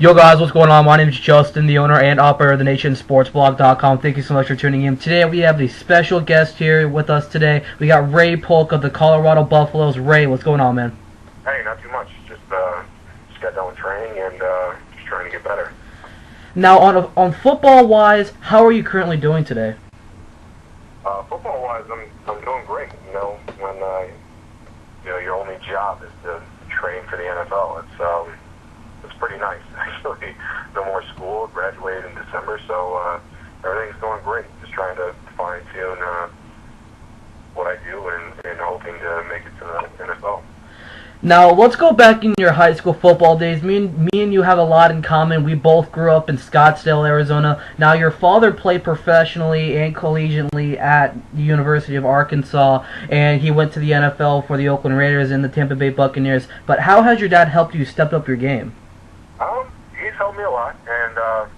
Yo guys, what's going on? My name is Justin, the owner and operator of the nationsportsblog.com. Thank you so much for tuning in. Today we have a special guest here with us today. We got Ray Polk of the Colorado Buffaloes. Ray, what's going on, man? Hey, not too much. Just got done with training and just trying to get better. Now, on football-wise, how are you currently doing today? Football-wise, I'm doing great. You know, when your only job is to train for the NFL, it's pretty nice actually. No more school. Graduated in December, so everything's going great. Just trying to fine tune what I do and hoping to make it to the NFL. Now, let's go back in your high school football days. Me and you have a lot in common. We both grew up in Scottsdale, Arizona. Now, your father played professionally and collegiately at the University of Arkansas, and he went to the NFL for the Oakland Raiders and the Tampa Bay Buccaneers. But how has your dad helped you step up your game? He's helped me a lot, and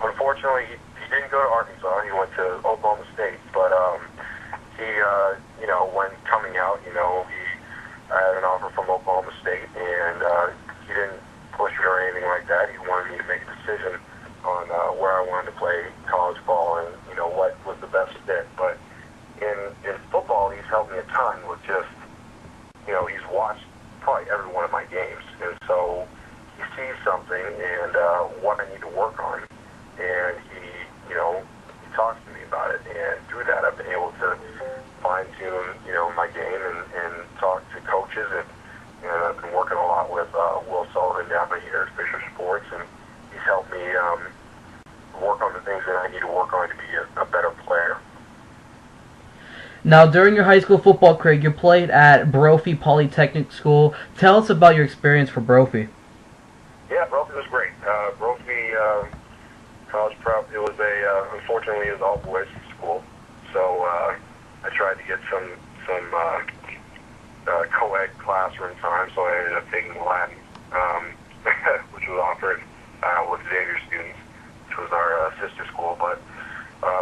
unfortunately, he didn't go to Arkansas. He went to Oklahoma State, but when coming out, he had an offer from Oklahoma State, and he didn't push me or anything like that. He wanted me to make a decision on where I wanted to play college ball and, what was the best fit. But in football, he's helped me a ton with just, he's watched probably every one of my games. And so he sees something and what I need to work on. And he talks to me about it. And through that, I've been able to fine-tune, my game and talk to coaches, and I've been working a lot with Will Sullivan down here at Fisher Sports, and he's helped me work on the things that I need to work on to be a better player. Now, during your high school football career, you played at Brophy Polytechnic School. Tell us about your experience for Brophy. Yeah, Brophy was great. Brophy College Prep, it was unfortunately, it was all boys school, so I tried to get some co-ed classroom time, so I ended up taking Latin, which was offered with Xavier students, which was our sister school. But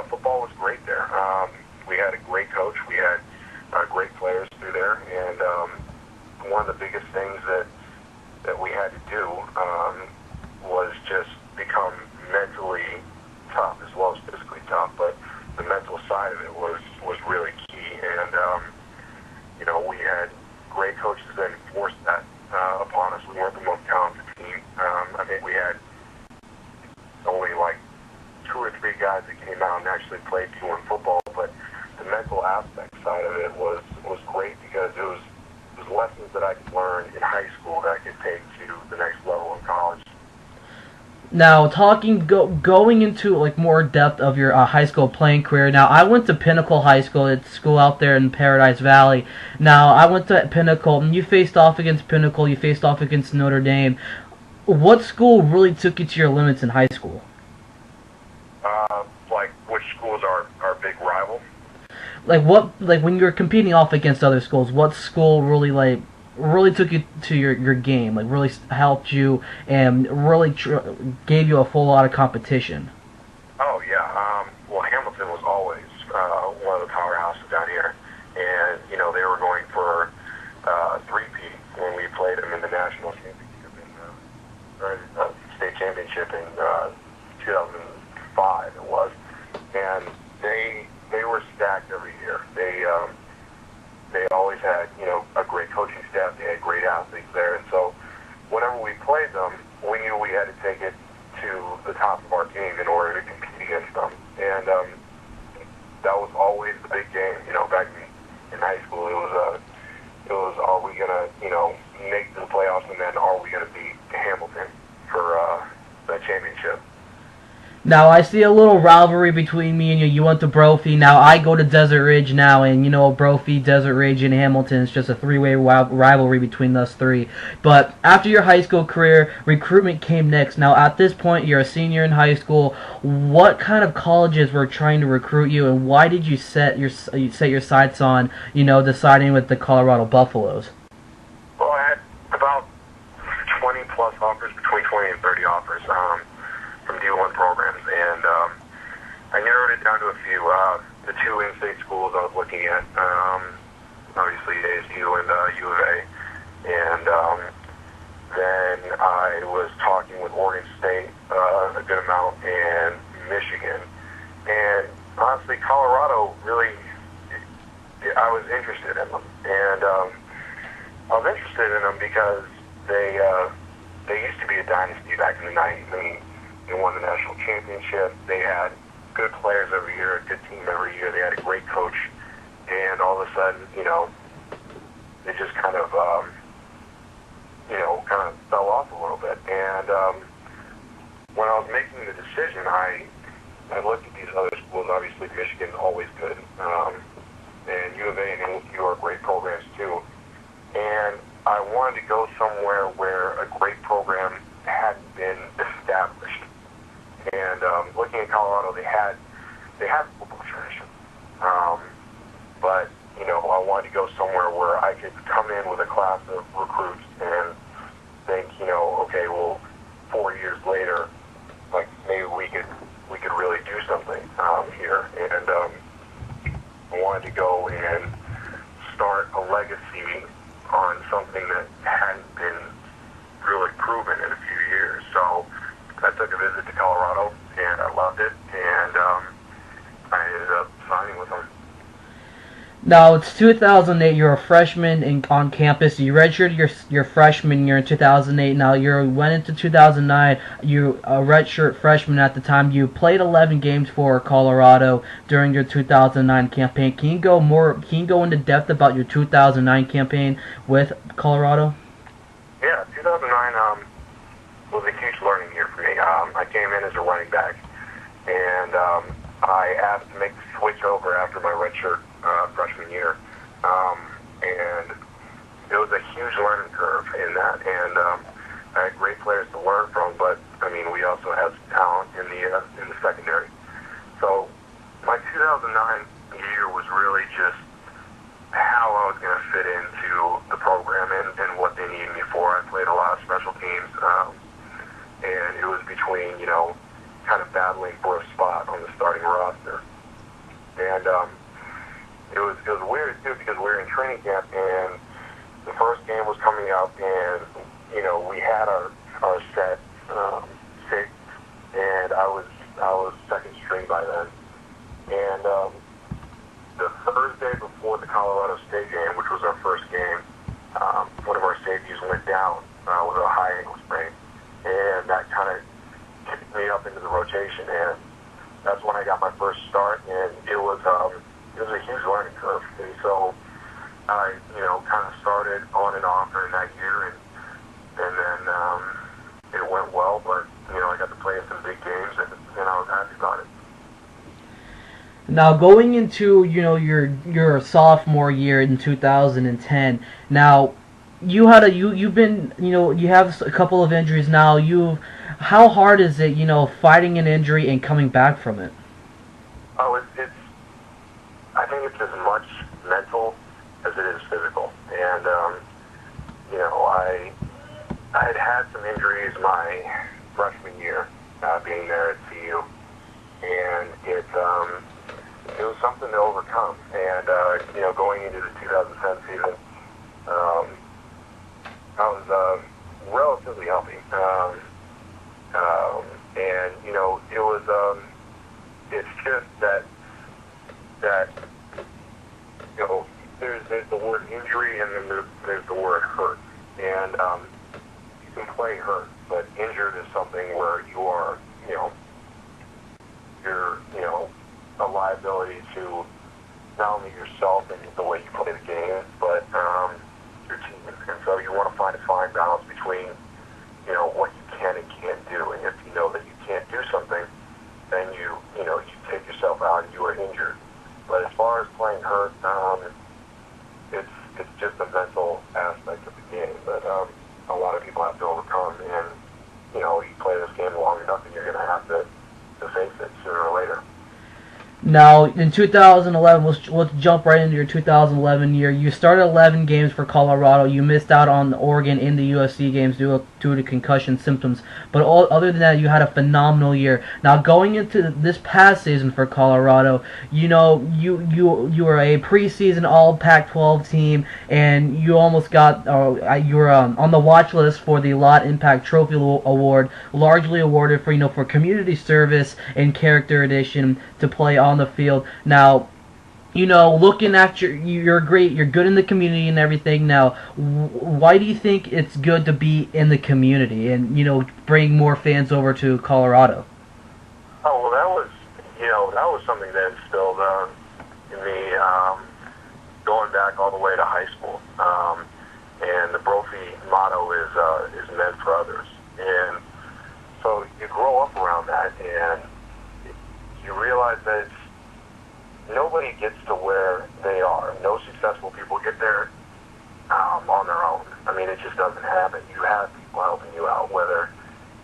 football was great there. We had a great coach. We had great players through there, and one of the biggest things that we had to do was just become mentally tough as well as physically tough. But the mental side of it was really key, and we had great coaches that enforced that upon us. We weren't the most talented team. I think we had only like 2 or 3 guys that came out and actually played D1 football, but the mental aspect side of it was great because it was lessons that I could learn in high school that I could take to the next level in college. Now, going into like more depth of your high school playing career. Now, I went to Pinnacle High School. It's a school out there in Paradise Valley. Now, I went to Pinnacle, and you faced off against Pinnacle. You faced off against Notre Dame. What school really took you to your limits in high school? Like which schools are our big rival? Like when you were competing off against other schools, what school really took you to your game, like really helped you and really gave you a full lot of competition? Oh, yeah. Well, Hamilton was always one of the powerhouses down here. And, they were going for 3-peat when we played them in the national championship, or state championship in 2005 it was. And they were stacked every year. They always had, a great coaching staff. They had great athletes there. And so whenever we played them, we knew we had to take it to the top of our game in order to compete against them. And that was always the big game. Back in high school, it was are we going to, make the playoffs, and then are we going to beat Hamilton for the championship? Now, I see a little rivalry between me and you. You went to Brophy. Now, I go to Desert Ridge now, and Brophy, Desert Ridge, and Hamilton is just a 3-way rivalry between us 3. But after your high school career, recruitment came next. Now, at this point, you're a senior in high school. What kind of colleges were trying to recruit you, and why did you set your sights on, deciding with the Colorado Buffaloes? Well, I had about 20-plus offers, between 20 and 30 offers. From D1 programs, and I narrowed it down to a few. The 2 in-state schools I was looking at, obviously ASU and U of A, and then I was talking talking with Oregon State a good amount and Michigan. And honestly, Colorado really, I was interested in them. And I was interested in them because they used to be a dynasty back in the 90s. I mean, they won the national championship. They had good players every year, a good team every year. They had a great coach. And all of a sudden, they just kind of fell off a little bit. And when I was making the decision, I looked at these other schools. Obviously, Michigan's always good, and U of A and LSU are great programs too. And I wanted to go somewhere where a great program hadn't been established. And looking at Colorado, they had football tradition, but I wanted to go somewhere where I could come in with a class of recruits and think, okay, well, 4 years later, like maybe we could really do something here. And I wanted to go and start a legacy on something that hadn't been really proven in a few years. So I took a visit to Colorado, and I loved it, and I ended up signing with them. Now, it's 2008. You're a freshman on campus. You redshirted your freshman year in 2008. Now, you went into 2009. You a redshirt freshman at the time. You played 11 games for Colorado during your 2009 campaign. Can you go into depth about your 2009 campaign with Colorado? Yeah, 2009 was a huge learning year for me. I came in as a running back, and I asked to make the switch over after my redshirt freshman year, and it was a huge learning curve in that, and I had great players to learn from, but I mean, we also had some talent in the secondary. So my 2009 year was really just how I was going to fit into the program and what they needed me for. I played a lot of special teams, and it was between kind of battling for a spot on the starting roster, and it was weird too, because we were in training camp and the first game was coming up, and we had our set six, and I was second string by then. And the Thursday before the Colorado State game, which was our first game, one of our safeties went down with a high ankle sprain, and that kind of kicked me up into the rotation, and that's when I got my first start, and it was a huge learning curve. And so I, kind of started on and off during that year, and then it went well, but, I got to play in some big games, and I was happy about it. Now, going into, your sophomore year in 2010, now, you have a couple of injuries now. How hard is it, fighting an injury and coming back from it? Oh, I think it's as much mental as it is physical. And, I had some injuries my freshman year, being there at CU, and it was something to overcome. And, going into the 2010 season, I was relatively healthy. And, it was, it's just that there's the word injury, and then there's the word hurt. And you can play hurt, but injured is something where you are, you're, a liability to not only yourself and the way you play the game, but your team. And so you want to find a fine balance between, what you can and can't do. And if you know that you can't do something, then you take yourself out and you are injured. But as far as playing hurt, it's just a mental aspect of the game that a lot of people have to overcome. And Now, in 2011, let's jump right into your 2011 year. You started 11 games for Colorado. You missed out on Oregon in the USC games due to concussion symptoms. But other than that, you had a phenomenal year. Now, going into this past season for Colorado, you know, you were a preseason All Pac-12 team, and you almost got you were on the watch list for the Lot Impact Trophy Award, largely awarded for for community service and character addition to play on the field. Now, looking at you're great, you're good in the community and everything. Now, why do you think it's good to be in the community and bring more fans over to Colorado? Oh, well, that was something that instilled in me going back all the way to high school. And the Brophy motto is meant for others. And so you grow up around that, and you realize that nobody gets to where they are. No successful people get there on their own. I mean, it just doesn't happen. You have people helping you out, whether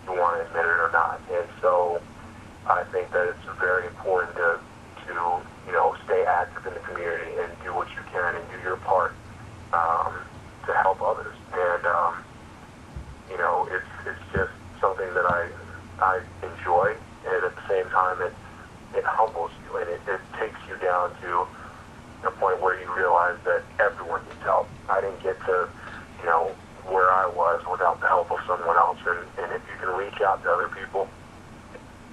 you want to admit it or not. And so I think that it's very important to stay active in the community and do what you can and do your part to help others. And it's just something that I enjoy, and at the same time it humbles you, and it takes you down to a point where you realize that everyone needs help. I didn't get to where I was without the help of someone else, and if you can reach out to other people,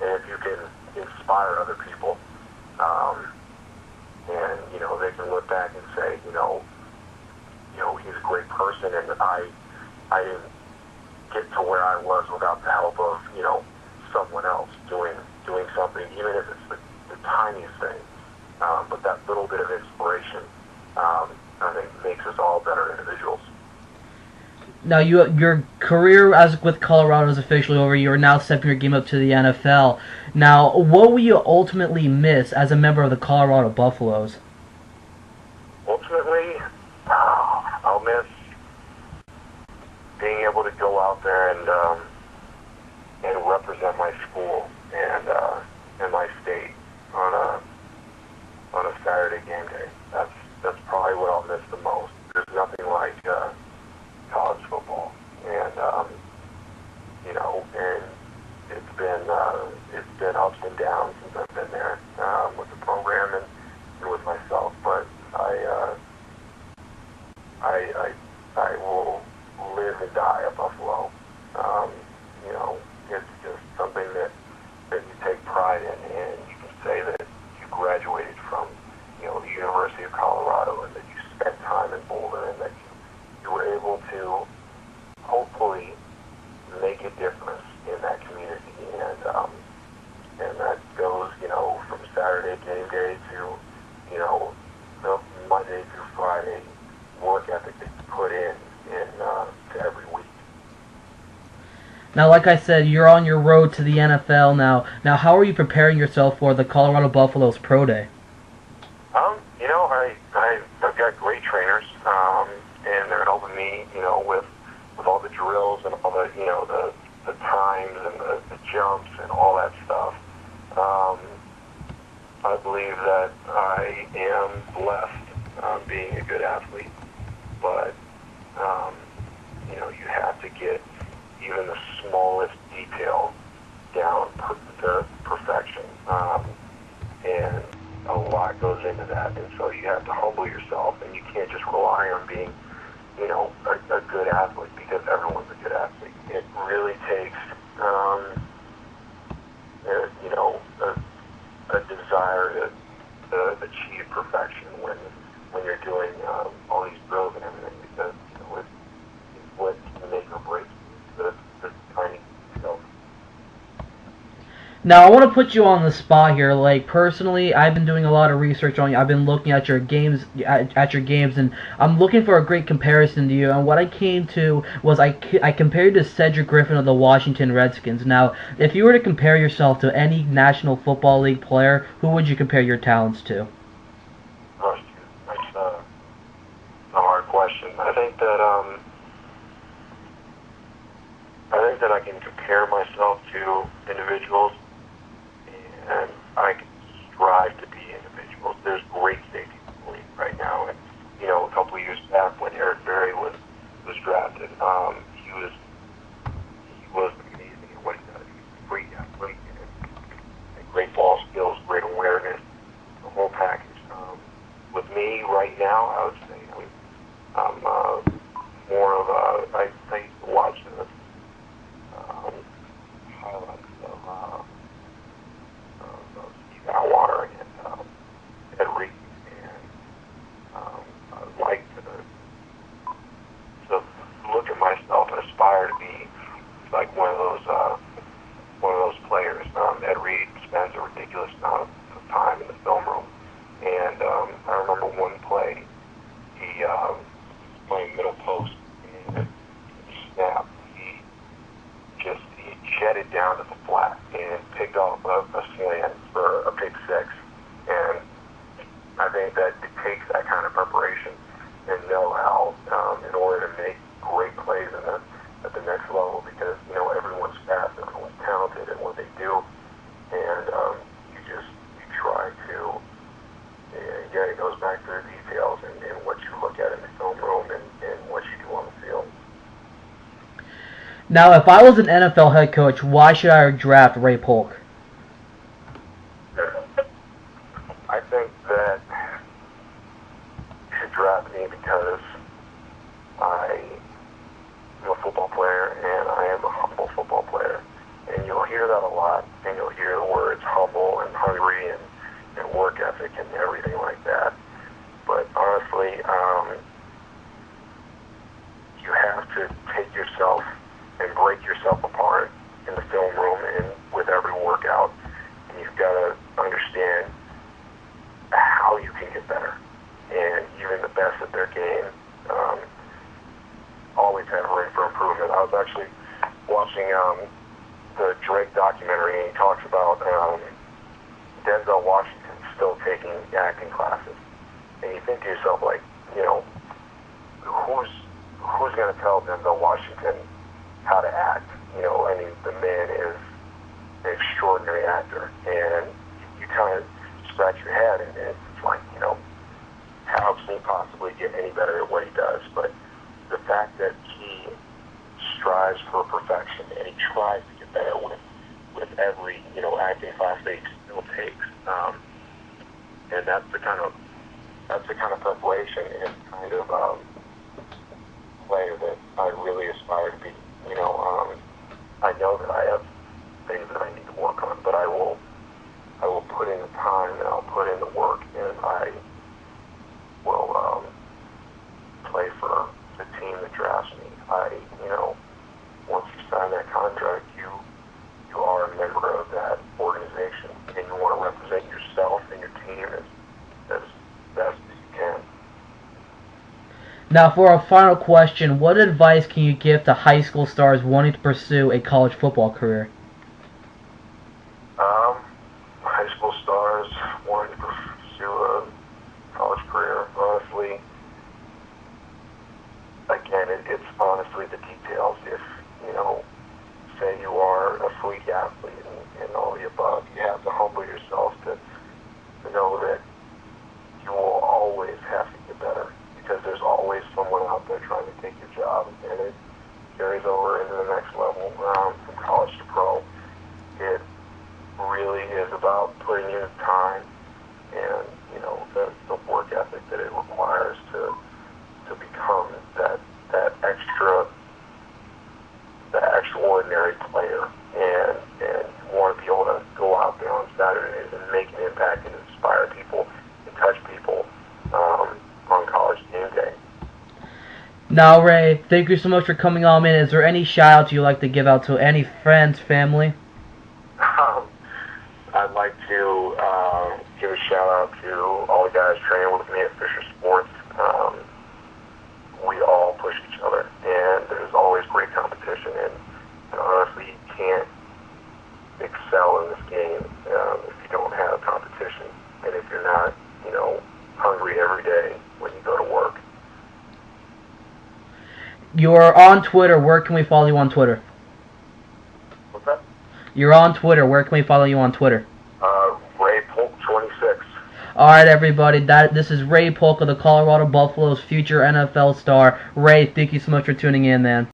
and if you can inspire other people, and they can look back and say, he's a great person, and I didn't get to where I was without the help of someone else doing something, even if it's the tiniest thing, but that little bit of inspiration, I think makes us all better individuals. Now, your career with Colorado is officially over. You are now stepping your game up to the NFL. Now, what will you ultimately miss as a member of the Colorado Buffaloes? Ultimately, I'll miss being able to go out there and represent my school and my state on a Saturday game day. That's probably what I'll miss the most. There's nothing like college football, and and it's been ups and downs since I've been there with the program and with myself. But I will live and die at Buffalo. It's just something that you take pride in, and you can say that you graduated from the University of Colorado, and that you spent time in Boulder, and that you were able to hopefully make a difference in that community. And that goes from Saturday game day to the Monday through Friday work ethic that you put in to every week. Now, like I said, you're on your road to the NFL now. Now, how are you preparing yourself for the Colorado Buffaloes Pro Day? I've got great trainers, and they're helping me, with all the drills and all the times and the jumps and all that stuff. I believe that I am blessed being a good athlete, but you have to get even the smallest detail down to perfection, and a lot goes into that, and so you have to humble yourself, and you can't just rely on being a good athlete, because everyone's a good athlete. It really takes a desire to achieve perfection when you're doing all these drills and everything, because it's what can make or break the tiny details. Now, I want to put you on the spot here. Like, personally, I've been doing a lot of research on you. I've been looking at your games, and I'm looking for a great comparison to you. And what I came to was I compared you to Cedric Griffin of the Washington Redskins. Now, if you were to compare yourself to any National Football League player, who would you compare your talents to? Oh, that's a hard question. I think that I can compare myself to individuals, and I can strive to be like one of those players. Ed Reed spends a ridiculous amount of time in the film room, and I remember one play. He playing middle post and snap. He jetted down to the flat and picked off a slant for a pick six. And I think that it takes that kind of preparation and know-how in order to make great plays at the next level, because everyone's fast, everyone's talented at what they do, and you try to. Again, it goes back to the details and what you look at in the film room and what you do on the field. Now, if I was an NFL head coach, why should I draft Ray Polk? I think that you should draft me because I am a football player, and I am a humble football player. And you'll hear that a lot, and you'll hear the words humble and hungry and work ethic and everything like that. But honestly, you have to take yourself and break yourself apart in the film room and with every workout. And you've got to understand how you can get better. And even the best at their game always have room for improvement. I was actually watching the Drake documentary, and he talks about Denzel Washington still taking acting classes. And you think to yourself, like, who's going to tell Denzel Washington how to act? I mean, the man is an extraordinary actor, and you kind of scratch your head, and it's like, how can he possibly get any better at what he does? But the fact that he strives for perfection, and he tries to get better with every, acting class that he still takes, and that's the kind of preparation and kind of player that I really aspire to be. I know that I have things that I need to work on, but I will put in the time, and I'll put in the work, and I will play for the team that drafts me. Once you sign that contract, you are a member of that organization, and you want to represent yourself and your team as best as you can. Now, for our final question, what advice can you give to high school stars wanting to pursue a college football career? High school stars wanting to pursue a college career, honestly, again, it's honestly the details. If, say you are a freak athlete and all the above, you have to humble yourself to know that you will always have to get better, because there's always someone out there trying to take your job, and it carries over into the next level from college to pro. It really is about putting in the time and the work ethic that it requires to become that extraordinary player, and you want to be able to go out there on Saturdays and make an impact and inspire people and touch people on college game day. Now, Ray, thank you so much for coming on, man. Is there any shout-outs you'd like to give out to any friends, family? I'd like to give a shout-out to all the guys training with me at Fisher Sports. We all push each other, and there's always great competition, and honestly, you can't excel in this game if you don't have competition, and if you're not, hungry every day when you go to work. You're on Twitter. Where can we follow you on Twitter? What's that? You're on Twitter. Where can we follow you on Twitter? Ray Polk 26. Alright, everybody. This is Ray Polk of the Colorado Buffaloes, future NFL star. Ray, thank you so much for tuning in, man.